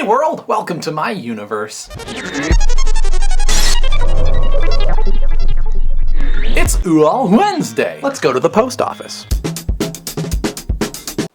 world, welcome to my universe. It's Ooall Ouhenzday. Let's go to the post office.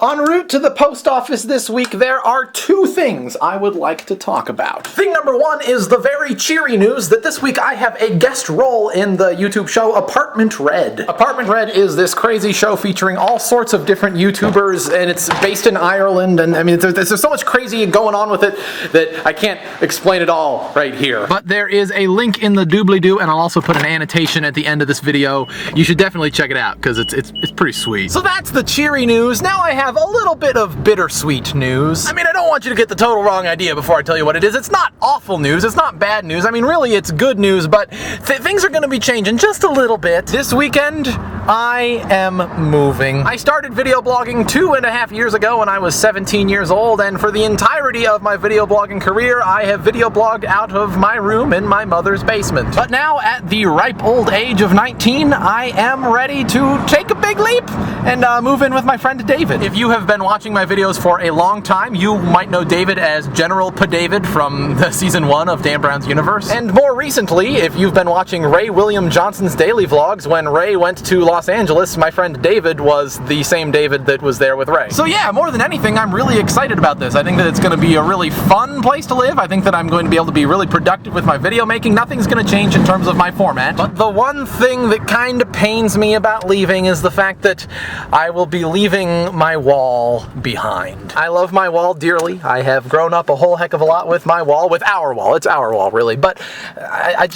En route to the post office this week, there are two things I would like to talk about. Thing number one is the very cheery news that this week I have a guest role in the YouTube show Apartment Red. Apartment Red is this crazy show featuring all sorts of different YouTubers, and it's based in Ireland, and I mean, there's so much crazy going on with it that I can't explain it all right here. But there is a link in the doobly-doo, and I'll also put an annotation at the end of this video. You should definitely check it out, because it's pretty sweet. So that's the cheery news. Now I have a little bit of bittersweet news. I mean, I don't want you to get the total wrong idea before I tell you what it is. It's not awful news, it's not bad news. I mean, really, it's good news, but things are gonna be changing just a little bit. This weekend, I am moving. I started video blogging 2.5 years ago when I was 17 years old, and for the entirety of my video blogging career, I have video blogged out of my room in my mother's basement. But now, at the ripe old age of 19, I am ready to take a big leap and move in with my friend David. If you have been watching my videos for a long time, you might know David as General David from the season 1 of Dan Brown's Universe. And more recently, if you've been watching Ray William Johnson's daily vlogs, when Ray went to Los Angeles, my friend David was the same David that was there with Ray. So yeah, more than anything, I'm really excited about this. I think that it's going to be a really fun place to live. I think that I'm going to be able to be really productive with my video making. Nothing's going to change in terms of my format. But the one thing that kind of pains me about leaving is the fact that I will be leaving my wall behind. I love my wall dearly. I have grown up a whole heck of a lot with my wall, with our wall. It's our wall, really. But I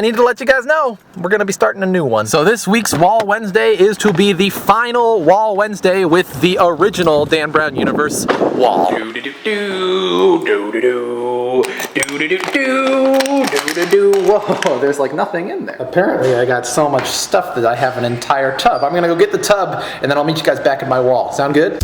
need to let you guys know we're going to be starting a new one. So this week's Wall Wednesday is to be the final Wall Wednesday with the original Dan Brown Universe wall. Whoa, there's like nothing in there. Apparently I got so much stuff that I have an entire tub. I'm gonna go get the tub and then I'll meet you guys back at my wall. Sound good?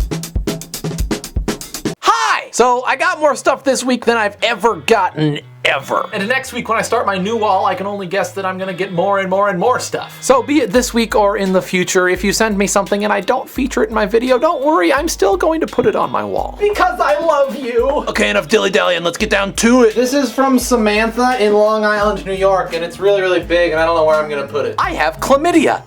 Hi! So I got more stuff this week than I've ever gotten ever. And next week when I start my new wall, I can only guess that I'm gonna get more and more and more stuff. So be it this week or in the future, if you send me something and I don't feature it in my video, don't worry, I'm still going to put it on my wall. Because I love you! Okay, enough dilly-dallying, let's get down to it. This is from Samantha in Long Island, New York, and it's really, really big, and I don't know where I'm gonna put it. I have chlamydia.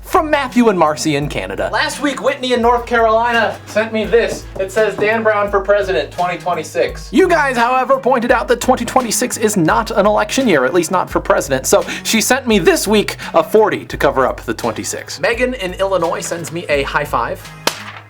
From Matthew and Marcy in Canada. Last week, Whitney in North Carolina sent me this. It says Dan Brown for President 2026. You guys, however, pointed out that 2026 is not an election year, at least not for president, so she sent me this week a 40 to cover up the 26. Megan in Illinois sends me a high five.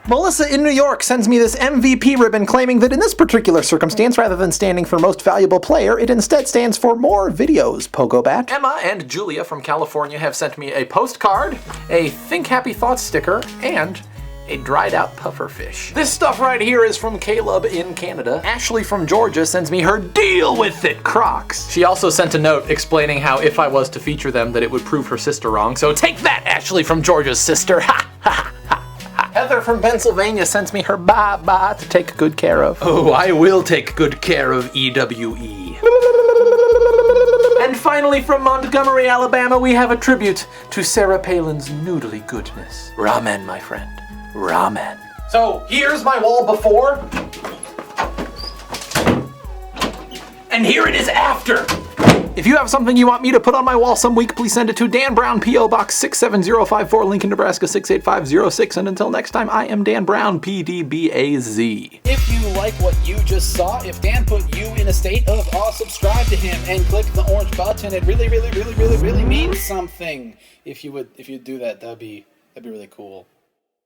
Melissa in New York sends me this MVP ribbon claiming that in this particular circumstance, rather than standing for most valuable player, it instead stands for more videos, Pogobat. Emma and Julia from California have sent me a postcard, a Think Happy Thoughts sticker, and a dried out pufferfish. This stuff right here is from Caleb in Canada. Ashley from Georgia sends me her Deal With It Crocs. She also sent a note explaining how if I was to feature them that it would prove her sister wrong, so take that, Ashley from Georgia's sister. Ha ha ha. Heather from Pennsylvania sends me her ba-ba to take good care of. Oh, I will take good care of EWE. And finally from Montgomery, Alabama, we have a tribute to Sarah Palin's noodly goodness. Ramen, my friend. Ramen. So, here's my wall before. And here it is after. If you have something you want me to put on my wall some week, please send it to Dan Brown, P.O. Box 67054, Lincoln, Nebraska 68506. And until next time, I am Dan Brown, PDBAZ. If you like what you just saw, if Dan put you in a state of awe, subscribe to him and click the orange button. It really means something. If you do that, that'd be really cool.